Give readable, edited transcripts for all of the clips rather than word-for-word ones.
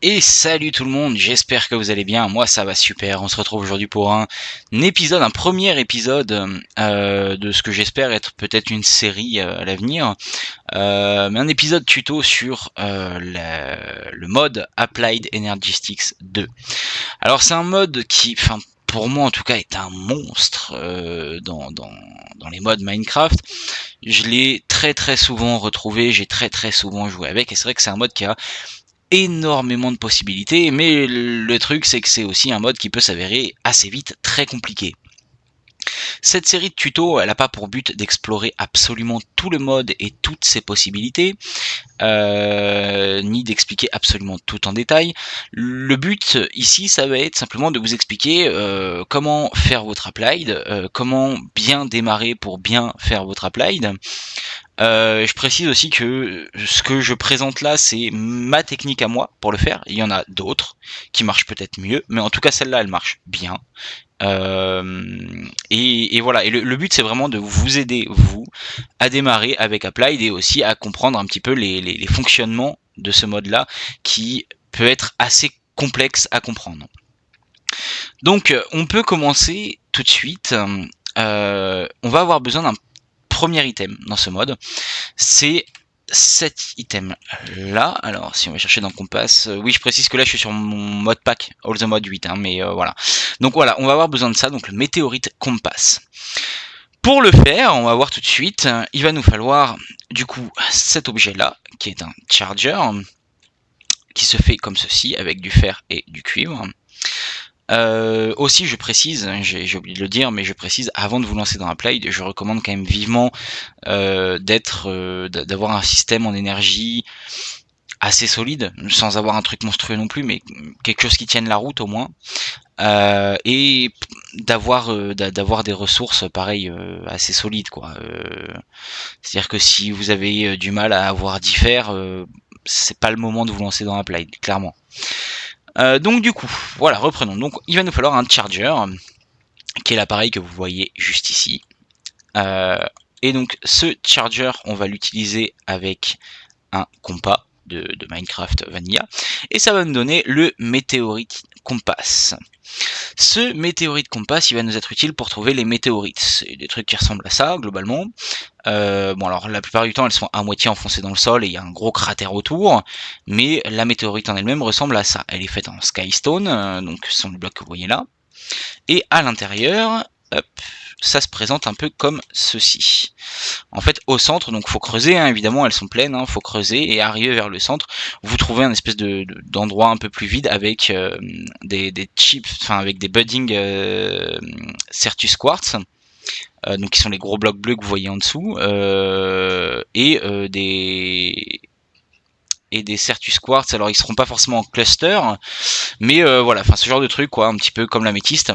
Et salut tout le monde, j'espère que vous allez bien, moi ça va super, on se retrouve aujourd'hui pour un premier épisode de ce que j'espère être peut-être une série à l'avenir, mais un épisode tuto sur le mode Applied Energistics 2. Alors c'est un mode qui, enfin pour moi en tout cas, est un monstre dans les modes Minecraft. Je l'ai très souvent retrouvé, j'ai très souvent joué avec, et c'est vrai que c'est un mode qui a énormément de possibilités, mais le truc c'est que c'est aussi un mode qui peut s'avérer assez vite très compliqué. Cette série de tutos, elle n'a pas pour but d'explorer absolument tout le mode et toutes ses possibilités, ni d'expliquer absolument tout en détail. Le but ici, ça va être simplement de vous expliquer comment faire votre applied, comment bien démarrer pour bien faire votre applied. Je précise aussi que ce que je présente là, c'est ma technique à moi pour le faire. Il y en a d'autres qui marchent peut-être mieux, mais en tout cas celle-là, elle marche bien. Et voilà. Et le but, c'est vraiment de vous aider, vous, à démarrer avec Applied et aussi à comprendre un petit peu les fonctionnements de ce mode-là, qui peut être assez complexe à comprendre. Donc, on peut commencer tout de suite. On va avoir besoin d'un premier item dans ce mode. C'est cet item là. Alors si on va chercher dans Compass, oui, je précise que là je suis sur mon mode pack All the Mode 8, mais voilà. Donc voilà, on va avoir besoin de ça, donc le météorite Compass. Pour le faire, on va voir tout de suite, il va nous falloir du coup cet objet là, qui est un charger, qui se fait comme ceci, avec du fer et du cuivre. Aussi, je précise, j'ai oublié de le dire, mais je précise, avant de vous lancer dans Applied, je recommande quand même vivement d'avoir un système en énergie assez solide, sans avoir un truc monstrueux non plus, mais quelque chose qui tienne la route au moins, et d'avoir des ressources pareil assez solides, quoi. C'est-à-dire que si vous avez du mal à avoir d'IFER, c'est pas le moment de vous lancer dans Applied, clairement. Donc du coup, voilà, reprenons. Donc il va nous falloir un charger, qui est l'appareil que vous voyez juste ici. Et donc ce charger, on va l'utiliser avec un compas de Minecraft Vanilla, et ça va nous donner le météorite Compass. Ce météorite Compass, il va nous être utile pour trouver les météorites. C'est des trucs qui ressemblent à ça, globalement. Bon, alors la plupart du temps, elles sont à moitié enfoncées dans le sol et il y a un gros cratère autour, mais la météorite en elle-même ressemble à ça. Elle est faite en skystone, donc ce sont les blocs que vous voyez là, et à l'intérieur, hop, ça se présente un peu comme ceci. En fait, au centre, donc faut creuser, hein, évidemment, elles sont pleines, faut creuser, et arriver vers le centre, vous trouvez un espèce d'endroit un peu plus vide avec des chips, enfin avec des budding Certus Quartz, donc qui sont les gros blocs bleus que vous voyez en dessous, et des Certus Quartz. Alors ils seront pas forcément en cluster, mais voilà, enfin ce genre de truc, quoi, un petit peu comme l'améthyste.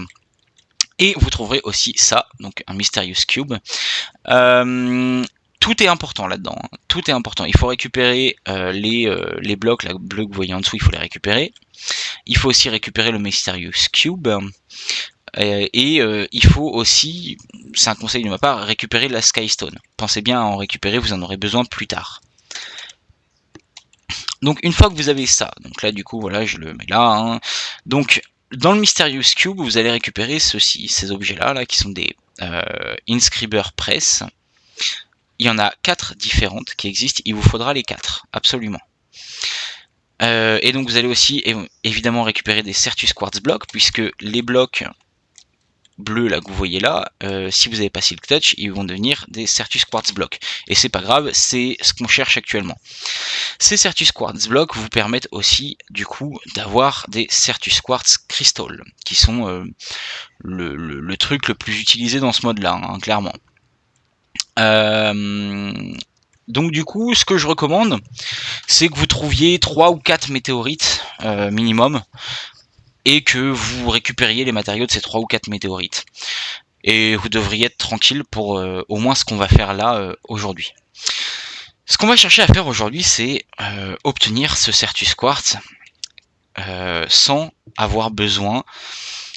Et vous trouverez aussi ça, donc un Mysterious Cube. Tout est important là-dedans, hein. Tout est important. Il faut récupérer les blocs, la bleue que vous voyez en dessous, il faut les récupérer. Il faut aussi récupérer le Mysterious Cube. Et il faut aussi, c'est un conseil de ma part, récupérer la Skystone. Pensez bien à en récupérer, vous en aurez besoin plus tard. Donc une fois que vous avez ça, donc là du coup voilà, je le mets là, hein. Donc dans le Mysterious Cube, vous allez récupérer ces objets-là, là, qui sont des Inscriber Press. Il y en a 4 différentes qui existent, il vous faudra les 4, absolument. Et donc vous allez aussi évidemment récupérer des Certus Quartz Blocks, puisque les blocs bleus là que vous voyez là, si vous avez pas Silk Touch, ils vont devenir des Certus Quartz Blocks. Et c'est pas grave, c'est ce qu'on cherche actuellement. Ces Certus Quartz Blocks vous permettent aussi du coup d'avoir des Certus Quartz Crystal, qui sont le truc le plus utilisé dans ce mode là, hein, clairement. Donc du coup, ce que je recommande, c'est que vous trouviez 3 ou 4 météorites minimum, et que vous récupériez les matériaux de ces 3 ou 4 météorites. Et vous devriez être tranquille pour au moins ce qu'on va faire là aujourd'hui. Ce qu'on va chercher à faire aujourd'hui, c'est obtenir ce Certus Quartz sans avoir besoin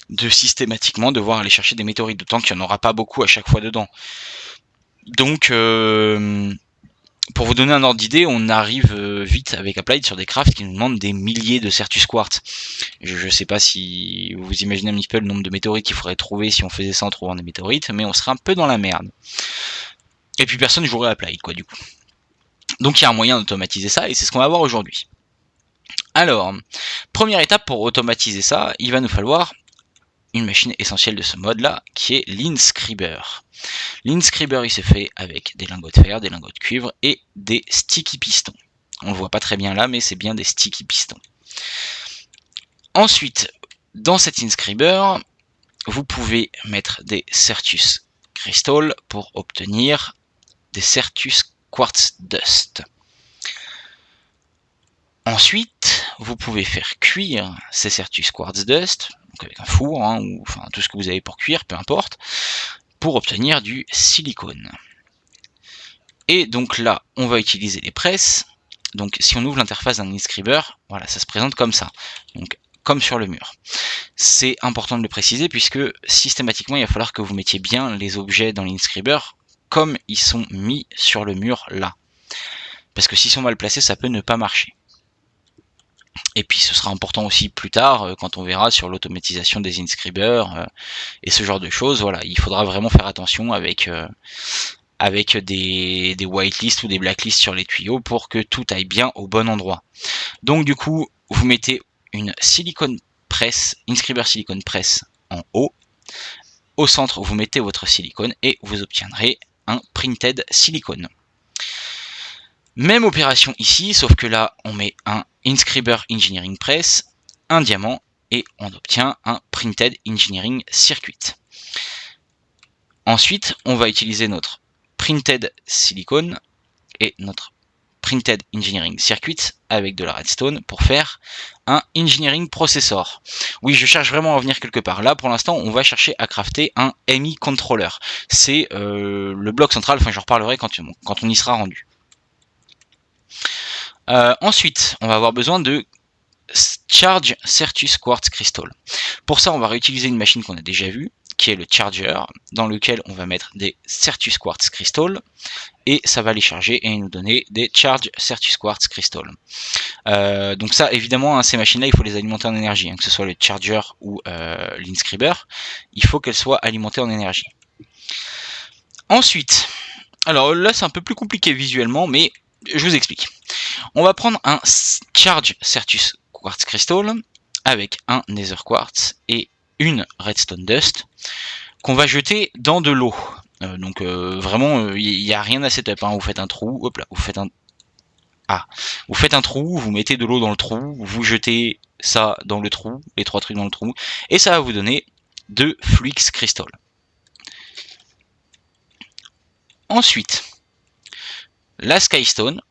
de systématiquement devoir aller chercher des météorites, d'autant qu'il n'y en aura pas beaucoup à chaque fois dedans. Donc pour vous donner un ordre d'idée, on arrive vite avec Applied sur des crafts qui nous demandent des milliers de Certus Quartz. Je sais pas si vous imaginez un petit peu le nombre de météorites qu'il faudrait trouver si on faisait ça en trouvant des météorites, mais on serait un peu dans la merde. Et puis personne jouerait Applied, quoi, du coup. Donc il y a un moyen d'automatiser ça, et c'est ce qu'on va voir aujourd'hui. Alors, première étape pour automatiser ça, il va nous falloir une machine essentielle de ce mode là, qui est l'Inscriber. L'Inscriber il se fait avec des lingots de fer, des lingots de cuivre et des sticky pistons. On le voit pas très bien là, mais c'est bien des sticky pistons. Ensuite, dans cet Inscriber, vous pouvez mettre des Certus Crystal pour obtenir des Certus Quartz Dust. Ensuite, vous pouvez faire cuire ces Certus Quartz Dust, donc avec un four, hein, ou enfin tout ce que vous avez pour cuire, peu importe, pour obtenir du silicone. Et donc là, on va utiliser les presses. Donc si on ouvre l'interface d'un Inscriber, voilà, ça se présente comme ça, donc comme sur le mur. C'est important de le préciser puisque systématiquement, il va falloir que vous mettiez bien les objets dans l'Inscriber comme ils sont mis sur le mur là. Parce que s'ils sont mal placés, ça peut ne pas marcher. Et puis ce sera important aussi plus tard, quand on verra sur l'automatisation des Inscribers et ce genre de choses. Voilà, il faudra vraiment faire attention avec des whitelists ou des blacklists sur les tuyaux pour que tout aille bien au bon endroit. Donc du coup, vous mettez une silicone press, Inscriber silicone press en haut. Au centre, vous mettez votre silicone et vous obtiendrez un printed silicone. Même opération ici, sauf que là, on met un Inscriber Engineering Press, un diamant, et on obtient un Printed Engineering Circuit. Ensuite, on va utiliser notre Printed Silicone et notre Printed Engineering Circuit avec de la redstone pour faire un Engineering Processor. Oui, je cherche vraiment à revenir quelque part. Là, pour l'instant, on va chercher à crafter un MI Controller. C'est le bloc central, enfin j'en reparlerai quand on y sera rendu. Ensuite, on va avoir besoin de Charge Certus Quartz Crystal. Pour ça, on va réutiliser une machine qu'on a déjà vue, qui est le Charger, dans lequel on va mettre des Certus Quartz Crystal, et ça va les charger et nous donner des Charge Certus Quartz Crystal. Donc ça, évidemment, hein, ces machines-là, il faut les alimenter en énergie, hein, que ce soit le Charger ou l'Inscriber, il faut qu'elles soient alimentées en énergie. Ensuite, alors là, c'est un peu plus compliqué visuellement, mais je vous explique. On va prendre un Charge Certus Quartz Crystal avec un Nether Quartz et une Redstone Dust qu'on va jeter dans de l'eau. Donc vraiment, il n'y a rien à setup. Hein. Vous faites un trou, hop là, vous faites un trou, vous mettez de l'eau dans le trou, vous jetez ça dans le trou, les 3 trucs dans le trou, et ça va vous donner 2 Fluix Crystal. Ensuite, la Skystone,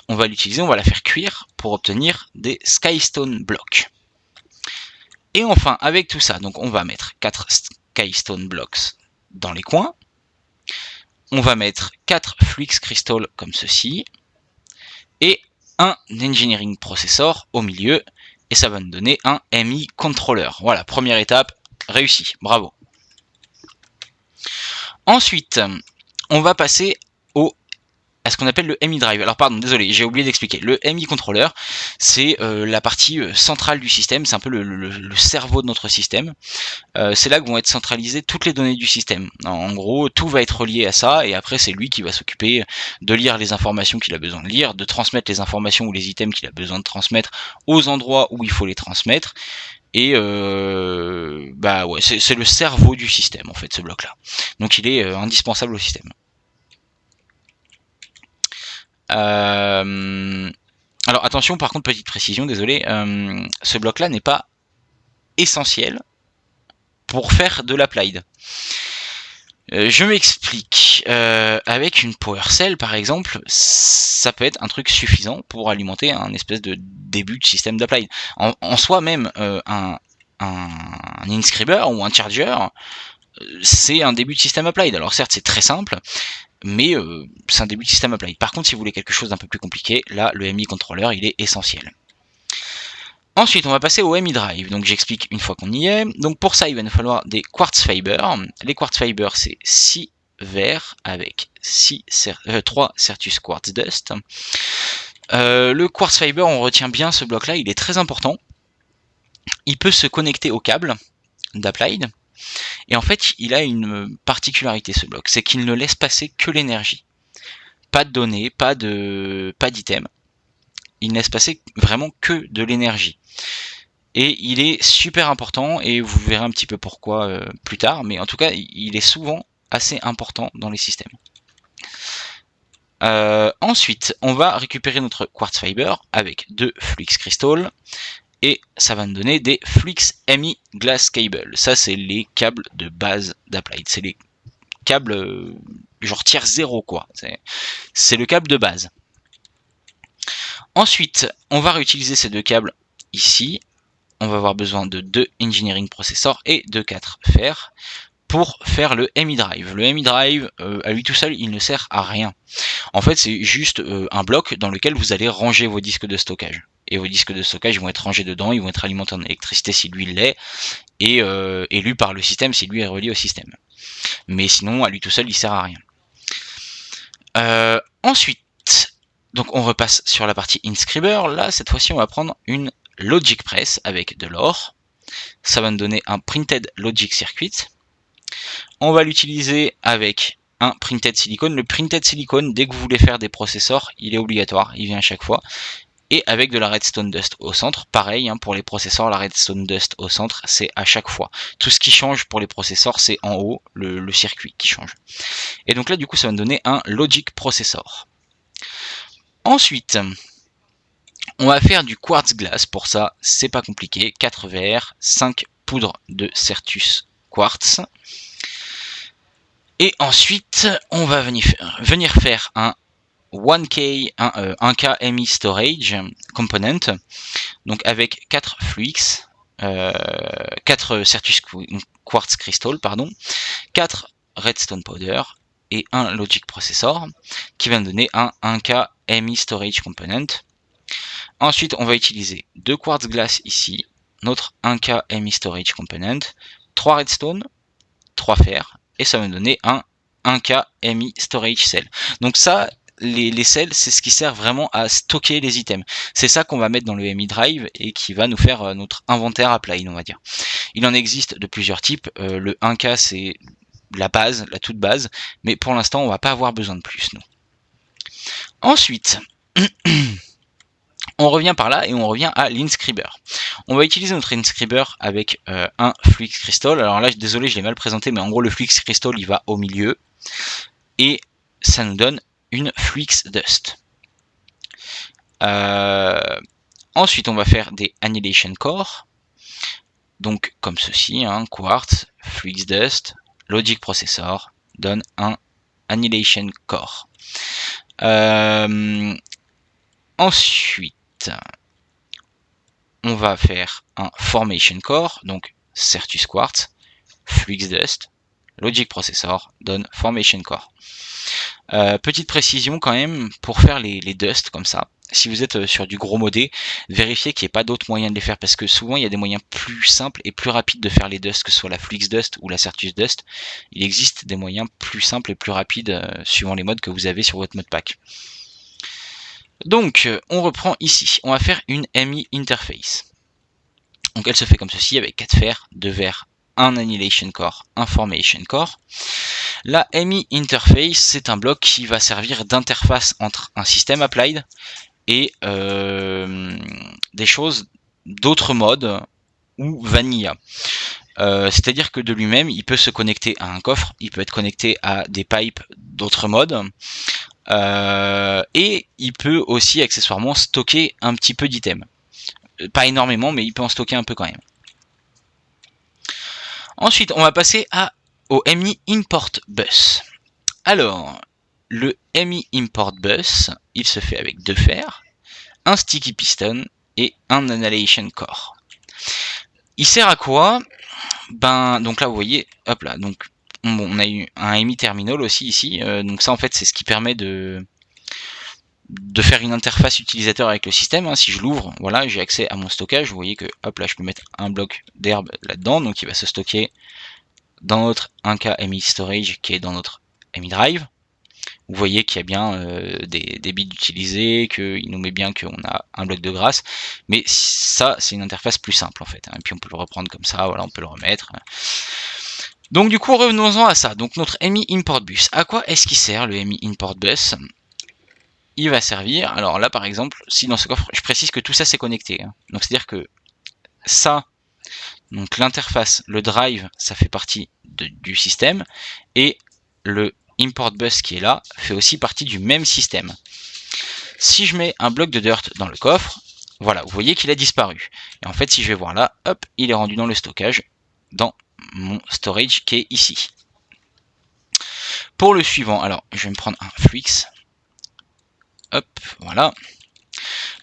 on va l'utiliser, on va la faire cuire pour obtenir des Skystone Blocks. Et enfin, avec tout ça, donc on va mettre 4 Skystone Blocks dans les coins. On va mettre 4 Fluix Crystal comme ceci. Et un Engineering Processor au milieu. Et ça va nous donner un MI Controller. Voilà, première étape réussie. Bravo. Ensuite, on va passer à ce qu'on appelle le MI Drive. Alors pardon, désolé, j'ai oublié d'expliquer. Le MI Controller, c'est la partie centrale du système, c'est un peu le cerveau de notre système. C'est là que vont être centralisées toutes les données du système. En gros, tout va être relié à ça, et après c'est lui qui va s'occuper de lire les informations qu'il a besoin de lire, de transmettre les informations ou les items qu'il a besoin de transmettre aux endroits où il faut les transmettre. Et bah ouais, c'est le cerveau du système en fait, ce bloc-là. Donc il est indispensable au système. Alors attention, par contre, petite précision, désolé, ce bloc là n'est pas essentiel pour faire de l'applied. Je m'explique. Avec une power cell par exemple, ça peut être un truc suffisant pour alimenter un espèce de début de système d'applied. En soi même, un Inscriber ou un Charger, c'est un début de système applied. Alors certes c'est très simple, mais c'est un début de système applied. Par contre, si vous voulez quelque chose d'un peu plus compliqué, là, le MI Controller, il est essentiel. Ensuite, on va passer au MI Drive. Donc, j'explique une fois qu'on y est. Donc, pour ça, il va nous falloir des Quartz Fiber. Les Quartz Fiber, c'est 6 verres avec 3 Certus Quartz Dust. Le Quartz Fiber, on retient bien ce bloc là, il est très important. Il peut se connecter au câble d'Applied. Et en fait, il a une particularité ce bloc, c'est qu'il ne laisse passer que l'énergie. Pas de données, pas d'items. Il ne laisse passer vraiment que de l'énergie. Et il est super important, et vous verrez un petit peu pourquoi plus tard, mais en tout cas, il est souvent assez important dans les systèmes. Ensuite, on va récupérer notre Quartz Fiber avec 2 Fluix Crystal, et ça va nous donner des Fluix MI Glass Cable. Ça, c'est les câbles de base d'Applied. C'est les câbles genre tiers 0, quoi. C'est le câble de base. Ensuite, on va réutiliser ces 2 câbles ici. On va avoir besoin de 2 Engineering Processors et de 4 fers pour faire le MI Drive. Le MI Drive, à lui tout seul, il ne sert à rien. En fait, c'est juste un bloc dans lequel vous allez ranger vos disques de stockage. Et vos disques de stockage vont être rangés dedans, ils vont être alimentés en électricité si lui l'est, et lus par le système si lui est relié au système. Mais sinon, à lui tout seul, il sert à rien. Ensuite, donc on repasse sur la partie Inscriber. Là, cette fois-ci, on va prendre une Logic Press avec de l'or. Ça va nous donner un Printed Logic Circuit. On va l'utiliser avec un Printed Silicon. Le Printed Silicon, dès que vous voulez faire des processors, il est obligatoire, il vient à chaque fois. Et avec de la Redstone Dust au centre, pareil, hein, pour les processeurs, la Redstone Dust au centre, c'est à chaque fois. Tout ce qui change pour les processeurs, c'est en haut, le circuit qui change. Et donc là, du coup, ça va nous donner un Logic Processor. Ensuite, on va faire du Quartz Glass. Pour ça, c'est pas compliqué. 4 verres, 5 poudres de Certus Quartz. Et ensuite, on va venir faire un 1K MI Storage Component, donc avec 4 Fluix, 4 Certus Quartz Crystal, 4 Redstone Powder et un Logic Processor, qui va nous donner un 1K MI Storage Component. Ensuite, on va utiliser 2 Quartz Glass ici, notre 1K MI Storage Component, 3 Redstone, 3 fers, et ça va nous donner un 1K MI Storage Cell. Donc ça, les cells, c'est ce qui sert vraiment à stocker les items. C'est ça qu'on va mettre dans le MI Drive et qui va nous faire notre inventaire Applied, on va dire. Il en existe de plusieurs types. Le 1K, c'est la base, la toute base, mais pour l'instant, on va pas avoir besoin de plus, nous. Ensuite, on revient par là et on revient à l'Inscriber. On va utiliser notre Inscriber avec un Fluix Crystal. Alors là, désolé, je l'ai mal présenté, mais en gros, le Fluix Crystal, il va au milieu. Et ça nous donne une Fluix Dust. Ensuite, on va faire des Annihilation Core. Donc, comme ceci, hein, Quartz, Fluix Dust, Logic Processor, donne un Annihilation Core. Ensuite, on va faire un Formation Core, donc Certus Quartz, Fluix Dust, Logic Processor, donne Formation Core. Petite précision quand même, pour faire les Dust comme ça, si vous êtes sur du gros modé, vérifiez qu'il n'y ait pas d'autres moyens de les faire, parce que souvent il y a des moyens plus simples et plus rapides de faire les Dust, que ce soit la Fluix Dust ou la Certus Dust. Il existe des moyens plus simples et plus rapides suivant les modes que vous avez sur votre modpack. Donc, on reprend ici. On va faire une MI Interface. Donc, elle se fait comme ceci, avec 4 fers, 2 verres, un Annihilation Core, un Formation Core. La MI Interface, c'est un bloc qui va servir d'interface entre un système Applied et des choses d'autres modes ou Vanilla. C'est-à-dire que de lui-même, il peut se connecter à un coffre, il peut être connecté à des pipes d'autres modes, et il peut aussi accessoirement stocker un petit peu d'items. Pas énormément, mais il peut en stocker un peu quand même. Ensuite, on va passer au MI Import Bus. Alors, le MI Import Bus, il se fait avec 2 fers, un Sticky Piston et un Annihilation Core. Il sert à quoi? Donc là, vous voyez, hop là, donc on a eu un MI Terminal aussi ici, donc ça en fait c'est ce qui permet de faire une interface utilisateur avec le système, hein. Si je l'ouvre, voilà, j'ai accès à mon stockage, vous voyez que hop là je peux mettre un bloc d'herbe là-dedans, donc il va se stocker dans notre 1K MI Storage qui est dans notre EMI Drive. Vous voyez qu'il y a bien des bits utilisés, qu'il nous met bien qu'on a un bloc de grâce, mais ça c'est une interface plus simple en fait, hein. Et puis on peut le reprendre comme ça, voilà, on peut le remettre. Donc du coup revenons-en à ça, donc notre EMI Import Bus, à quoi est-ce qu'il sert le EMI Import Bus? Il va servir, alors là par exemple, si dans ce coffre, je précise que tout ça c'est connecté, hein. Donc c'est à dire que ça, donc l'interface, le drive, ça fait partie du système, et le import bus qui est là fait aussi partie du même système. Si je mets un bloc de dirt dans le coffre, voilà, vous voyez qu'il a disparu. Et en fait, si je vais voir là, hop, il est rendu dans le stockage, dans mon storage qui est ici. Pour le suivant, alors je vais me prendre un Flix. Hop, voilà.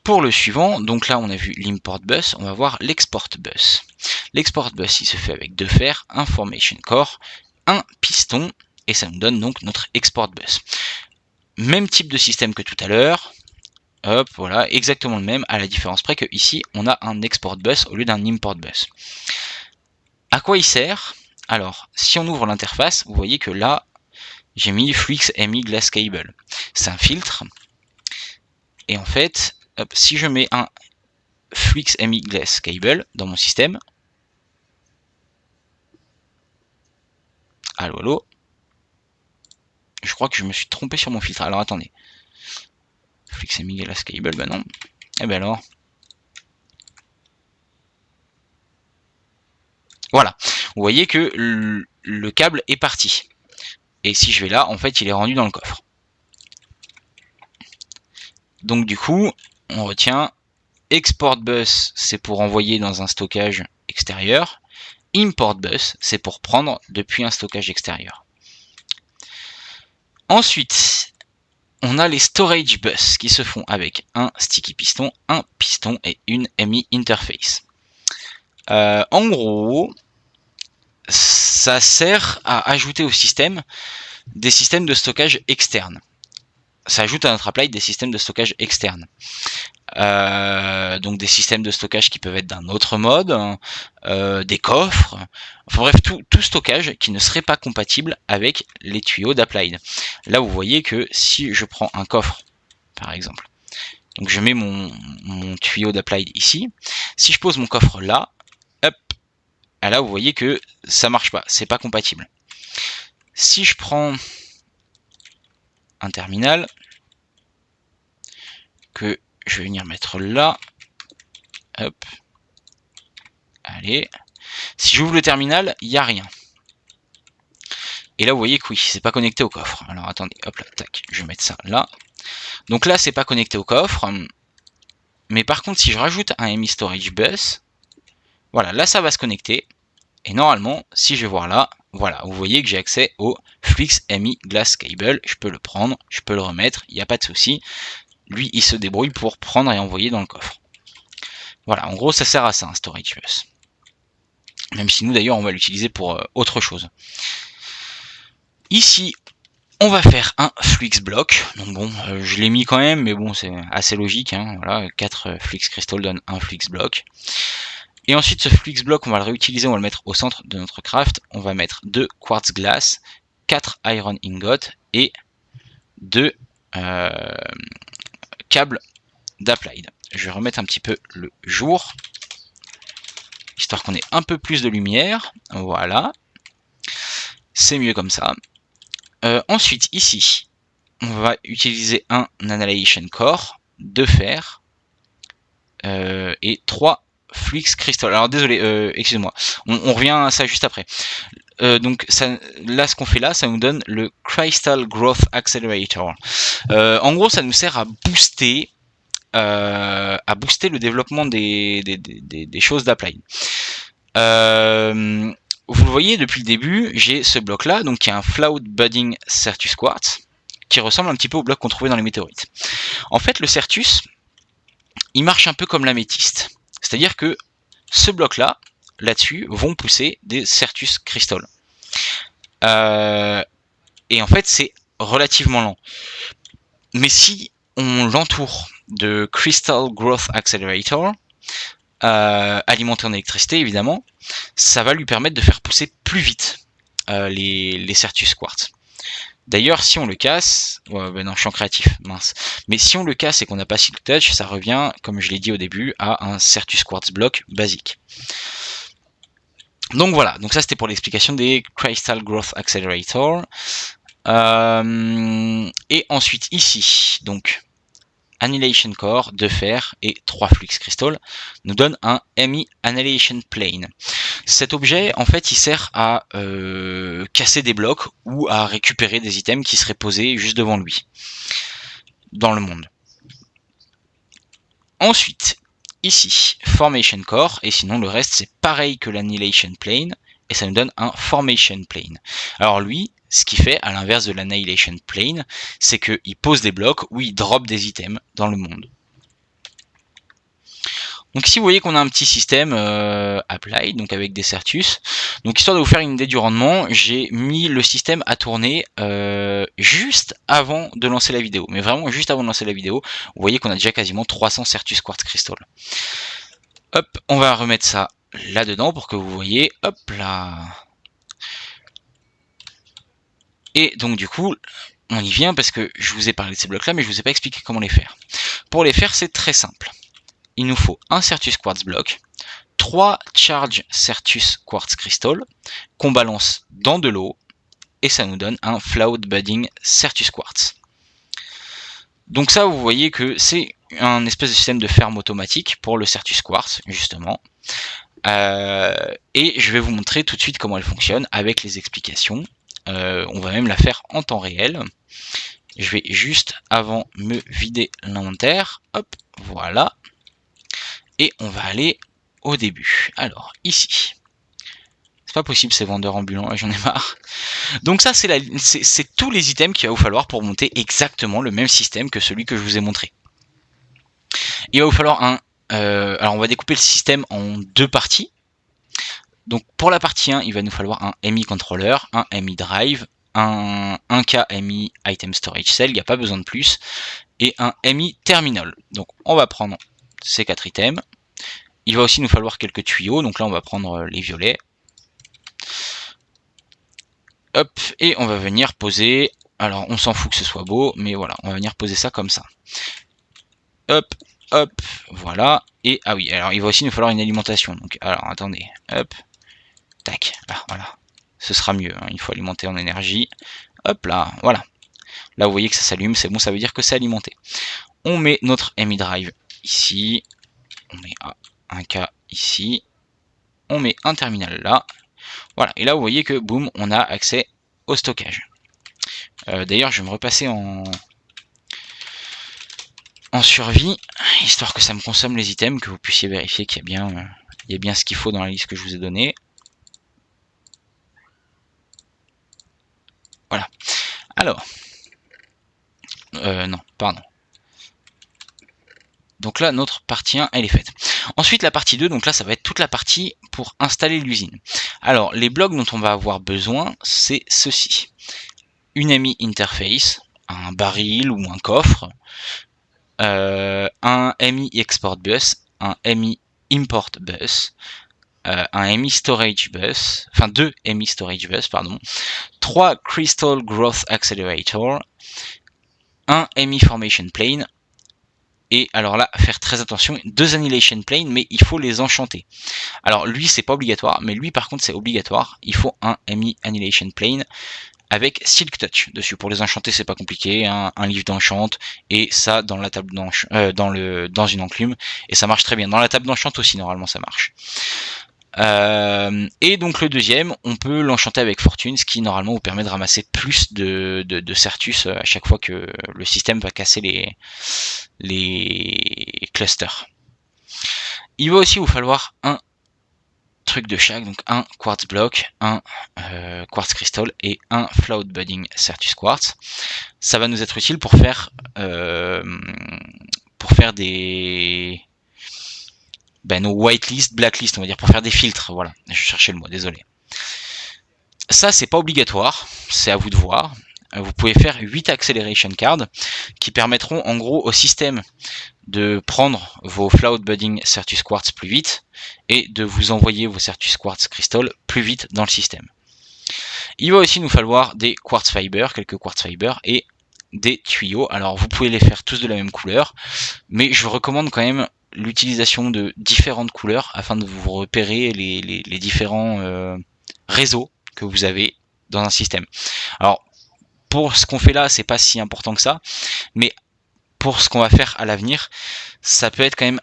Pour le suivant, donc là on a vu l'import bus, on va voir l'export bus. L'export bus, il se fait avec deux fers, un formation core, un piston, et ça nous donne donc notre export bus. Même type de système que tout à l'heure, hop, voilà, exactement le même, à la différence près que ici, on a un export bus au lieu d'un import bus. À quoi il sert? Alors, si on ouvre l'interface, vous voyez que là, j'ai mis Flix EMI Glass Cable. C'est un filtre, et en fait, hop, si je mets un Flix EMI Glass Cable dans mon système, allo, je crois que je me suis trompé sur mon filtre. Alors attendez. Flix EMI Glass Cable, bah non. Et ben alors. Voilà. Vous voyez que le câble est parti. Et si je vais là, en fait, il est rendu dans le coffre. Donc du coup, on retient export bus, c'est pour envoyer dans un stockage extérieur. Import bus, c'est pour prendre depuis un stockage extérieur. Ensuite, on a les storage bus qui se font avec un sticky piston et une EMI interface. En gros, ça sert à ajouter au système des systèmes de stockage externes. Ça ajoute à notre apply des systèmes de stockage externes. Donc des systèmes de stockage qui peuvent être d'un autre mode, des coffres, enfin bref, tout stockage qui ne serait pas compatible avec les tuyaux d'applied. Là vous voyez que si je prends un coffre, par exemple, donc je mets mon tuyau d'applied ici, si je pose mon coffre là, hop, là vous voyez que ça marche pas, c'est pas compatible. Si je prends un terminal, que je vais venir mettre là, hop, allez, si j'ouvre le terminal, il n'y a rien. Et là, vous voyez que oui, c'est pas connecté au coffre. Alors attendez, hop là, tac, je vais mettre ça là. Donc là, c'est pas connecté au coffre. Mais par contre, si je rajoute un EMI Storage Bus, voilà, là, ça va se connecter. Et normalement, si je vais voir là, voilà, vous voyez que j'ai accès au Flix EMI Glass Cable. Je peux le prendre, je peux le remettre, il n'y a pas de souci. Lui, il se débrouille pour prendre et envoyer dans le coffre. Voilà, en gros, ça sert à ça, un Storage Bus. Même si nous, d'ailleurs, on va l'utiliser pour autre chose. Ici, on va faire un Flix block. Donc bon, je l'ai mis quand même, mais bon, c'est assez logique, hein. Voilà, 4 Flix Crystal donnent un Flix block. Et ensuite, ce Flix block, on va le réutiliser, on va le mettre au centre de notre craft. On va mettre 2 quartz glass, 4 iron ingot et 2 câbles d'applied. Je vais remettre un petit peu le jour, histoire qu'on ait un peu plus de lumière. Voilà. C'est mieux comme ça. Ensuite, ici, on va utiliser un Annihilation Core, 2 fers et 3 Flix Crystal. Alors désolé, excusez-moi, on revient à ça juste après. Donc ça, là, ce qu'on fait là, ça nous donne le Crystal Growth Accelerator. En gros, ça nous sert à booster le développement des choses d'Applied. Vous le voyez depuis le début, j'ai ce bloc là, donc qui est un Flood Budding Certus Quartz, qui ressemble un petit peu au bloc qu'on trouvait dans les météorites. En fait, le Certus, il marche un peu comme l'améthyste. C'est-à-dire que ce bloc là, là-dessus, vont pousser des Certus Crystal. Et en fait, c'est relativement lent. Mais si on l'entoure de Crystal Growth Accelerator, alimenté en électricité évidemment, ça va lui permettre de faire pousser plus vite les Certus Quartz. D'ailleurs, si on le casse, ouais, ben non, je suis en créatif, mince. Mais si on le casse et qu'on n'a pas Silk Touch, ça revient, comme je l'ai dit au début, à un Certus Quartz Block basique. Donc voilà, donc ça c'était pour l'explication des Crystal Growth Accelerator. Et ensuite ici, donc Annihilation Core, 2 fer et 3 Flux Crystal nous donne un MI Annihilation Plane. Cet objet, en fait, il sert à casser des blocs ou à récupérer des items qui seraient posés juste devant lui, dans le monde. Ensuite, ici, Formation Core, et sinon le reste c'est pareil que l'Annihilation Plane, et ça nous donne un Formation Plane. Alors lui, ce qu'il fait, à l'inverse de l'Annihilation Plane, c'est qu'il pose des blocs où il drop des items dans le monde. Donc ici vous voyez qu'on a un petit système applied, donc avec des Certus. Donc histoire de vous faire une idée du rendement, j'ai mis le système à tourner juste avant de lancer la vidéo. Mais vraiment juste avant de lancer la vidéo, vous voyez qu'on a déjà quasiment 300 Certus Quartz Crystal. Hop, on va remettre ça là-dedans pour que vous voyez, hop là. Et donc du coup, on y vient parce que je vous ai parlé de ces blocs là, mais je vous ai pas expliqué comment les faire. Pour les faire, c'est très simple. Il nous faut un Certus Quartz Block, 3 Charge Certus Quartz Crystal qu'on balance dans de l'eau et ça nous donne un Flood Budding Certus Quartz. Donc ça, vous voyez que c'est un espèce de système de ferme automatique pour le Certus Quartz, justement. Et je vais vous montrer tout de suite comment elle fonctionne avec les explications. On va même la faire en temps réel. Je vais juste avant me vider l'inventaire. Hop, voilà. Et on va aller au début. Alors, ici. C'est pas possible ces vendeurs ambulants, j'en ai marre. Donc ça, c'est tous les items qu'il va vous falloir pour monter exactement le même système que celui que je vous ai montré. Il va vous falloir un... alors on va découper le système en 2 parties. Donc pour la partie 1, il va nous falloir un MI Controller, un MI Drive, un 1K MI Item Storage Cell, il n'y a pas besoin de plus, et un MI Terminal. Donc on va prendre ces 4 items. Il va aussi nous falloir quelques tuyaux, donc là on va prendre les violets. Hop, et on va venir poser, alors on s'en fout que ce soit beau, mais voilà, on va venir poser ça comme ça. Hop, hop, voilà, et ah oui, alors il va aussi nous falloir une alimentation, donc alors attendez, hop, tac, là, voilà, ce sera mieux, hein, il faut alimenter en énergie, hop là, voilà. Là vous voyez que ça s'allume, c'est bon, ça veut dire que c'est alimenté. On met notre MI Drive ici, on met un K ici, on met un terminal là, voilà, et là vous voyez que boum, on a accès au stockage. D'ailleurs je vais me repasser en survie, histoire que ça me consomme les items, que vous puissiez vérifier qu'il y a bien ce qu'il faut dans la liste que je vous ai donnée. Voilà. Alors, non, pardon. Donc là, notre partie 1, elle est faite. Ensuite, la partie 2, donc là, ça va être toute la partie pour installer l'usine. Alors, les blocs dont on va avoir besoin, c'est ceci. Une MI Interface, un baril ou un coffre, un MI Export Bus, un MI Import Bus, un MI Storage Bus, enfin 2 MI Storage Bus, pardon, 3 Crystal Growth Accelerator, un MI Formation Plane, et alors là, faire très attention, 2 Annihilation Plane, mais il faut les enchanter. Alors lui, c'est pas obligatoire, mais lui par contre c'est obligatoire, il faut un MI Annihilation Plane avec Silk Touch dessus. Pour les enchanter, c'est pas compliqué, hein, un livre d'enchant, et ça dans la table dans une enclume, et ça marche très bien. Dans la table d'enchant aussi, normalement ça marche. Et donc le deuxième, on peut l'enchanter avec Fortune, ce qui normalement vous permet de ramasser plus de Certus à chaque fois que le système va casser les clusters. Il va aussi vous falloir un truc de chaque, donc un Quartz Block, un Quartz Crystal et un Flood Budding Certus Quartz. Ça va nous être utile pour faire des nos whitelist, blacklist, on va dire, pour faire des filtres, voilà, je cherchais le mot, désolé. Ça, c'est pas obligatoire, c'est à vous de voir. Vous pouvez faire 8 Acceleration Cards qui permettront en gros au système de prendre vos Flood Budding Certus Quartz plus vite et de vous envoyer vos Certus Quartz Crystal plus vite dans le système. Il va aussi nous falloir des quartz fiber, quelques quartz fiber et des tuyaux. Alors vous pouvez les faire tous de la même couleur, mais je recommande quand même l'utilisation de différentes couleurs afin de vous repérer les différents réseaux que vous avez dans un système. Alors pour ce qu'on fait là, c'est pas si important que ça, mais pour ce qu'on va faire à l'avenir, ça peut être quand même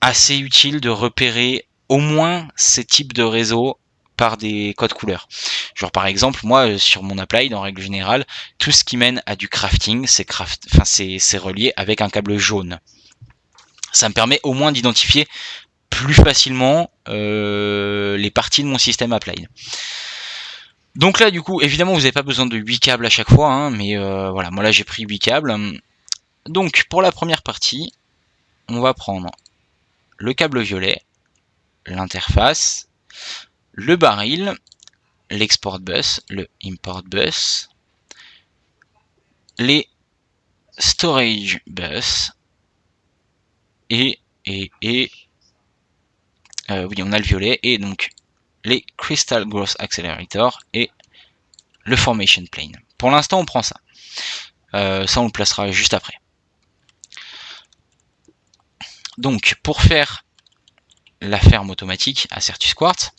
assez utile de repérer au moins ces types de réseaux par des codes couleurs. Genre par exemple, moi sur mon Applied, en règle générale, tout ce qui mène à du crafting, c'est relié avec un câble jaune. Ça me permet au moins d'identifier plus facilement les parties de mon système Applied. Donc là du coup, évidemment vous n'avez pas besoin de 8 câbles à chaque fois, hein, mais voilà, moi là j'ai pris 8 câbles. Donc pour la première partie, on va prendre le câble violet, l'interface, le baril, l'export bus, le import bus, les storage bus et oui, on a le violet, et donc les crystal growth accelerator et le formation plane. Pour l'instant on prend ça. Ça on le placera juste après. Donc pour faire la ferme automatique à Certus Quartz,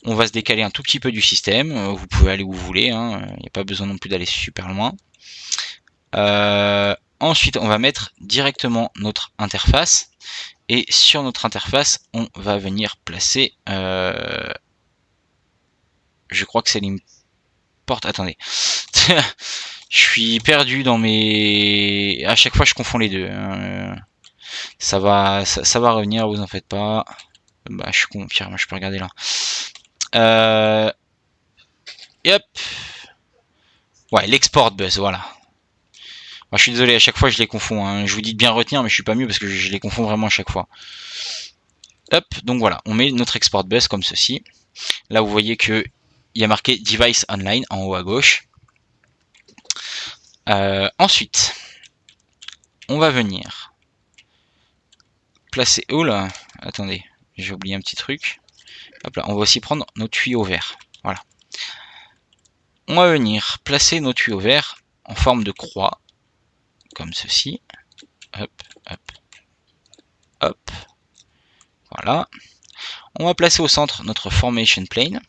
on va se décaler un tout petit peu du système. Vous pouvez aller où vous voulez, hein. Il n'y a pas besoin non plus d'aller super loin. Ensuite on va mettre directement notre interface, et sur notre interface on va venir placer je crois que c'est l'import, attendez je suis perdu dans mes, à chaque fois je confonds les deux, ça va revenir, vous en faites pas. Bah je confirme, je peux regarder là. Et hop, ouais, l'export bus, voilà. Moi, je suis désolé, à chaque fois je les confonds, hein. Je vous dis de bien retenir, mais je suis pas mieux parce que je les confonds vraiment à chaque fois. Hop, donc voilà, on met notre export bus comme ceci. Là vous voyez que il y a marqué device online en haut à gauche. Ensuite, on va venir placer, oh là, attendez, j'ai oublié un petit truc. Hop là, on va aussi prendre nos tuyaux verts. Voilà. On va venir placer nos tuyaux verts en forme de croix, comme ceci. Hop, hop, hop. Voilà. On va placer au centre notre formation plane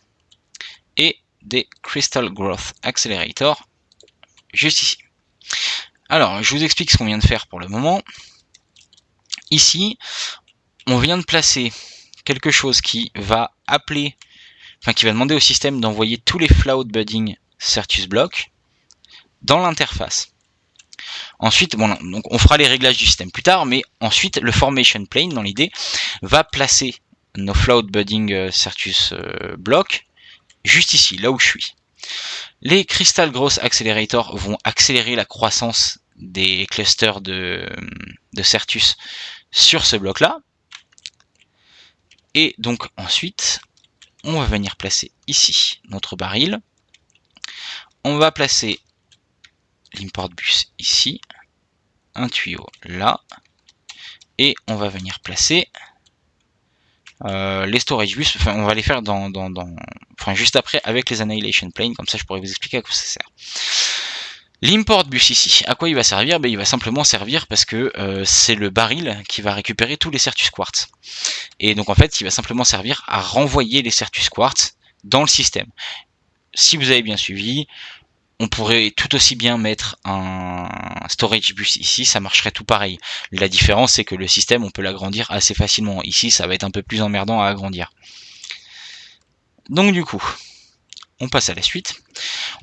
et des crystal growth accelerator juste ici. Alors, je vous explique ce qu'on vient de faire pour le moment. Ici, on vient de placer quelque chose qui va appeler, enfin qui va demander au système d'envoyer tous les float budding Certus block dans l'interface. Ensuite, bon, donc on fera les réglages du système plus tard, mais ensuite le formation plane, dans l'idée, va placer nos float budding Certus block juste ici, là où je suis. Les crystal growth accelerators vont accélérer la croissance des clusters de Certus sur ce bloc là. Et donc ensuite, on va venir placer ici notre baril. On va placer l'import bus ici, un tuyau là, et on va venir placer les storage bus. Enfin, on va les faire enfin, juste après avec les annihilation plane, comme ça je pourrais vous expliquer à quoi ça sert. L'import bus ici, à quoi il va servir? Ben, il va simplement servir parce que c'est le baril qui va récupérer tous les Certus Quartz. Et donc en fait, il va simplement servir à renvoyer les Certus Quartz dans le système. Si vous avez bien suivi, on pourrait tout aussi bien mettre un storage bus ici, ça marcherait tout pareil. La différence, c'est que le système, on peut l'agrandir assez facilement. Ici, ça va être un peu plus emmerdant à agrandir. Donc du coup, on passe à la suite.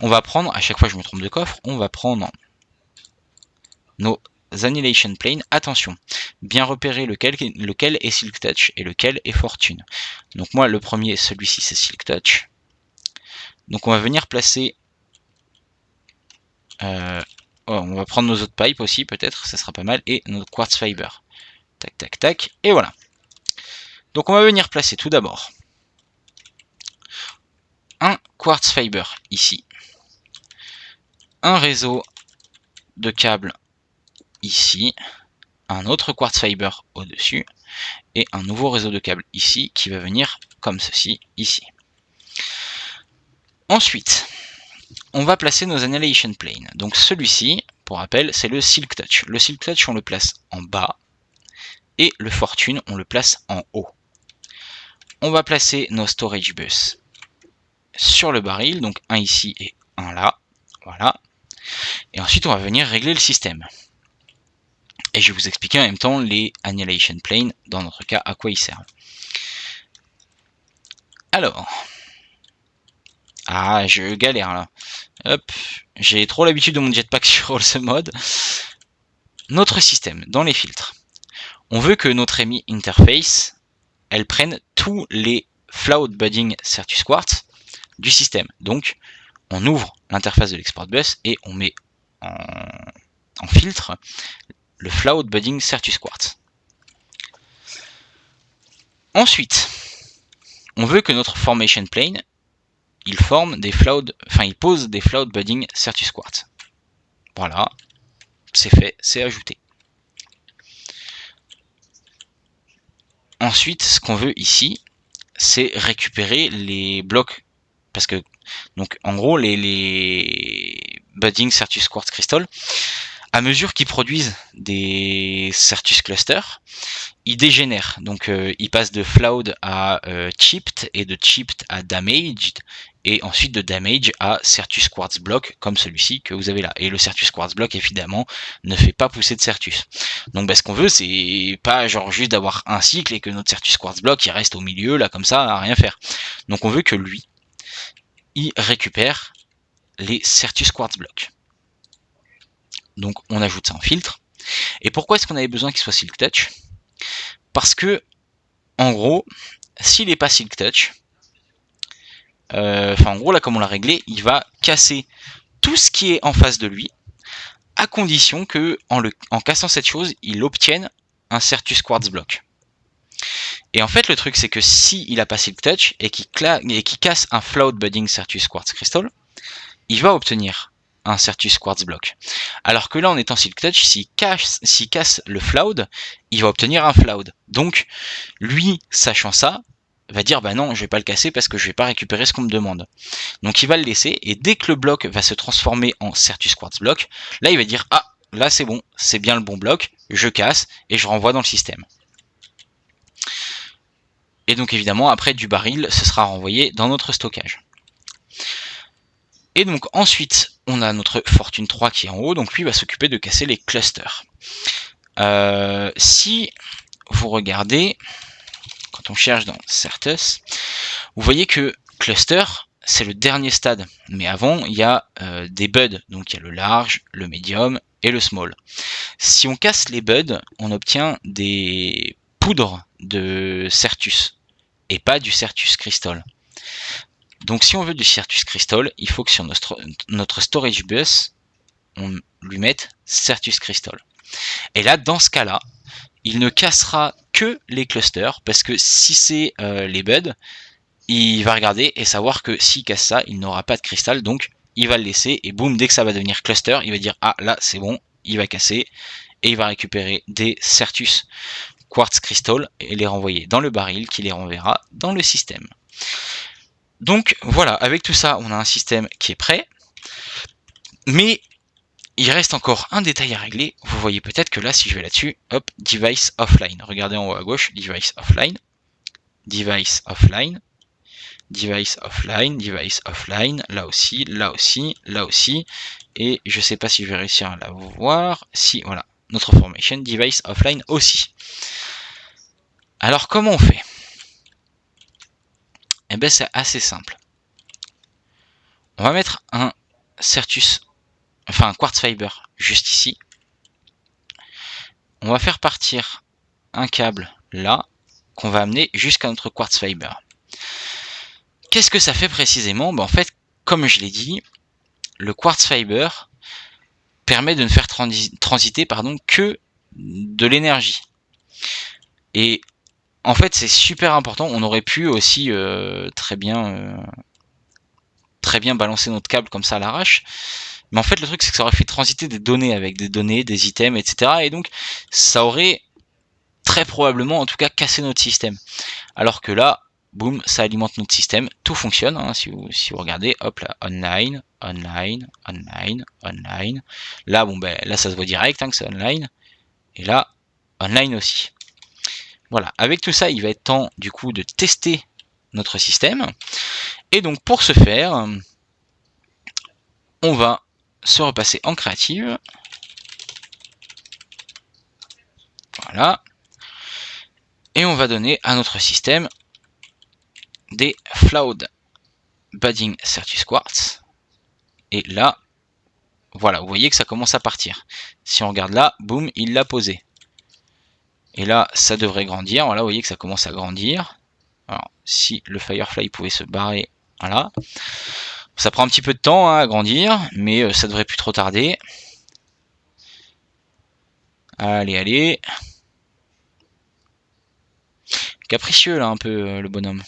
On va prendre, à chaque fois je me trompe de coffre, on va prendre nos annihilation plane. Attention, bien repérer lequel est Silk Touch et lequel est Fortune. Donc moi, le premier, celui-ci, c'est Silk Touch. Donc on va venir placer... on va prendre nos autres pipes aussi, peut-être, ça sera pas mal, et nos quartz fiber. Tac, tac, tac, et voilà. Donc on va venir placer tout d'abord un quartz fiber ici, un réseau de câbles ici, un autre quartz fiber au-dessus, et un nouveau réseau de câbles ici qui va venir comme ceci, ici. Ensuite, on va placer nos Annihilation Plane. Donc celui-ci, pour rappel, c'est le Silk Touch. Le Silk Touch, on le place en bas, et le Fortune, on le place en haut. On va placer nos Storage Bus sur le baril, donc un ici et un là, voilà. Et ensuite, on va venir régler le système. Et je vais vous expliquer en même temps les Annihilation Plane, dans notre cas, à quoi ils servent. Alors, je galère là. Hop, j'ai trop l'habitude de mon jetpack sur ce mode. Notre système, dans les filtres, on veut que notre EMI interface, elle prenne tous les Float Budding Certus Quartz du système. Donc, on ouvre l'interface de l'export bus et on met en filtre le Float Budding Certus Quartz. Ensuite, on veut que notre formation plane, il pose des Float Budding Certus Quartz. Voilà, c'est fait, c'est ajouté. Ensuite, ce qu'on veut ici, c'est récupérer les blocs, parce que, donc, en gros, les Budding Certus Quartz Crystal, à mesure qu'ils produisent des Certus Clusters, ils dégénèrent. Donc ils passent de Float à Chipped, et de Chipped à Damaged, et ensuite de Damaged à Certus Quartz Block, comme celui-ci que vous avez là. Et le Certus Quartz Block, évidemment, ne fait pas pousser de Certus. Donc ce qu'on veut, c'est pas genre juste d'avoir un cycle et que notre Certus Quartz Block, il reste au milieu, là, comme ça, à rien faire. Donc on veut que lui, il récupère les Certus Quartz Block. Donc on ajoute ça en filtre. Et pourquoi est-ce qu'on avait besoin qu'il soit Silk Touch? Parce que, en gros, s'il n'est pas Silk Touch, en gros là comme on l'a réglé, il va casser tout ce qui est en face de lui, à condition que, en cassant cette chose, il obtienne un Certus Quartz Block. Et en fait le truc c'est que s'il n'a pas Silk Touch et qu'il casse un Float Budding Certus Quartz Crystal, il va obtenir un Certus Quartz Block. Alors que là, en étant Silk Touch, s'il casse le Float, il va obtenir un Float. Donc, lui, sachant ça, va dire bah non, je vais pas le casser parce que je vais pas récupérer ce qu'on me demande. Donc il va le laisser, et dès que le bloc va se transformer en Certus Quartz Block, là il va dire ah, là c'est bon, c'est bien le bon bloc, je casse et je renvoie dans le système. Et donc évidemment, après du baril, ce sera renvoyé dans notre stockage. Et donc ensuite, on a notre Fortune 3 qui est en haut, donc lui va s'occuper de casser les clusters. Si vous regardez, quand on cherche dans Certus, vous voyez que cluster, c'est le dernier stade. Mais avant, il y a des buds, donc il y a le large, le medium et le small. Si on casse les buds, on obtient des poudres de Certus, et pas du Certus Crystal. Donc si on veut du Certus Crystal, il faut que sur notre storage bus, on lui mette Certus Crystal. Et là, dans ce cas-là, il ne cassera que les clusters, parce que si c'est les buds, il va regarder et savoir que s'il casse ça, il n'aura pas de cristal, donc il va le laisser, et boum, dès que ça va devenir cluster, il va dire ah là c'est bon, il va casser, et il va récupérer des Certus Quartz Crystal et les renvoyer dans le baril qui les renverra dans le système. Donc voilà, avec tout ça, on a un système qui est prêt, mais il reste encore un détail à régler. Vous voyez peut-être que là, si je vais là-dessus, hop, device offline. Regardez en haut à gauche, device offline, device offline, device offline, device offline, là aussi, là aussi, là aussi, et je sais pas si je vais réussir à la voir. Si, voilà, notre formation, device offline aussi. Alors comment on fait? Eh bien c'est assez simple. On va mettre un Certus, enfin un Quartz Fiber juste ici. On va faire partir un câble là, qu'on va amener jusqu'à notre Quartz Fiber. Qu'est-ce que ça fait précisément? En fait, comme je l'ai dit, le Quartz Fiber permet de ne faire transiter que de l'énergie. Et en fait, c'est super important. On aurait pu aussi très bien balancer notre câble comme ça à l'arrache. Mais en fait, le truc, c'est que ça aurait fait transiter des données avec des données, des items, etc. Et donc, ça aurait très probablement, en tout cas, cassé notre système. Alors que là, boum, ça alimente notre système. Tout fonctionne. Hein, si vous regardez, hop là, online, online, online, online. Là, bon, ben, là, ça se voit direct hein, que c'est online. Et là, online aussi. Voilà, avec tout ça, il va être temps du coup de tester notre système. Et donc pour ce faire, on va se repasser en créative. Voilà. Et on va donner à notre système des Flood Budding Certus Quartz. Et là, voilà, vous voyez que ça commence à partir. Si on regarde là, boum, il l'a posé. Et là, ça devrait grandir. Voilà, vous voyez que ça commence à grandir. Alors, si le Firefly pouvait se barrer, voilà. Ça prend un petit peu de temps hein, à grandir, mais ça devrait plus trop tarder. Allez, allez. Capricieux là un peu le bonhomme.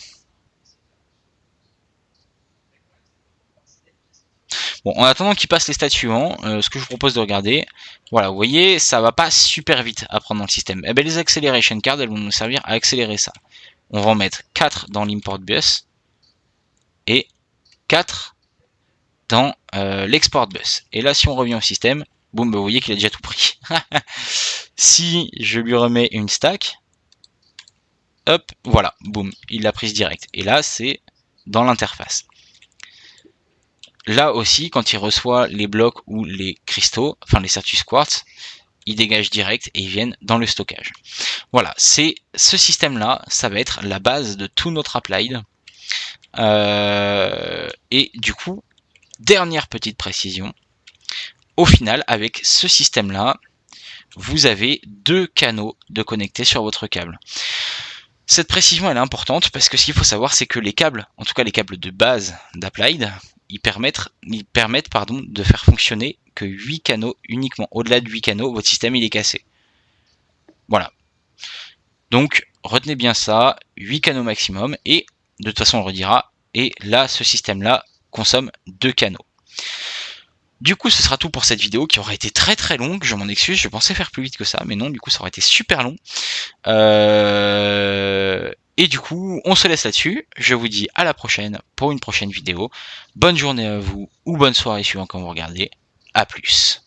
Bon, en attendant qu'il passe les stades suivants, ce que je vous propose de regarder, voilà, vous voyez, ça va pas super vite à prendre dans le système. Eh ben, les acceleration cards, elles vont nous servir à accélérer ça. On va en mettre 4 dans l'import bus et 4 dans l'export bus. Et là, si on revient au système, boum, bah, vous voyez qu'il a déjà tout pris. Si je lui remets une stack, hop, voilà, boum, il l'a prise direct. Et là, c'est dans l'interface. Là aussi, quand il reçoit les blocs ou les cristaux, enfin les Certus Quartz, ils dégagent direct et ils viennent dans le stockage. Voilà, c'est ce système-là, ça va être la base de tout notre applied. Et du coup, dernière petite précision, au final, avec ce système-là, vous avez 2 canaux de connectés sur votre câble. Cette précision elle est importante parce que ce qu'il faut savoir c'est que les câbles, en tout cas les câbles de base d'Applied, ils permettent de faire fonctionner que 8 canaux uniquement. Au-delà de 8 canaux, votre système il est cassé. Voilà. Donc retenez bien ça, 8 canaux maximum, et de toute façon on le redira, et là ce système là consomme 2 canaux. Du coup, ce sera tout pour cette vidéo qui aura été très très longue, je m'en excuse, je pensais faire plus vite que ça, mais non, du coup ça aurait été super long. Et du coup, on se laisse là-dessus, je vous dis à la prochaine pour une prochaine vidéo. Bonne journée à vous, ou bonne soirée suivant quand vous regardez, à plus.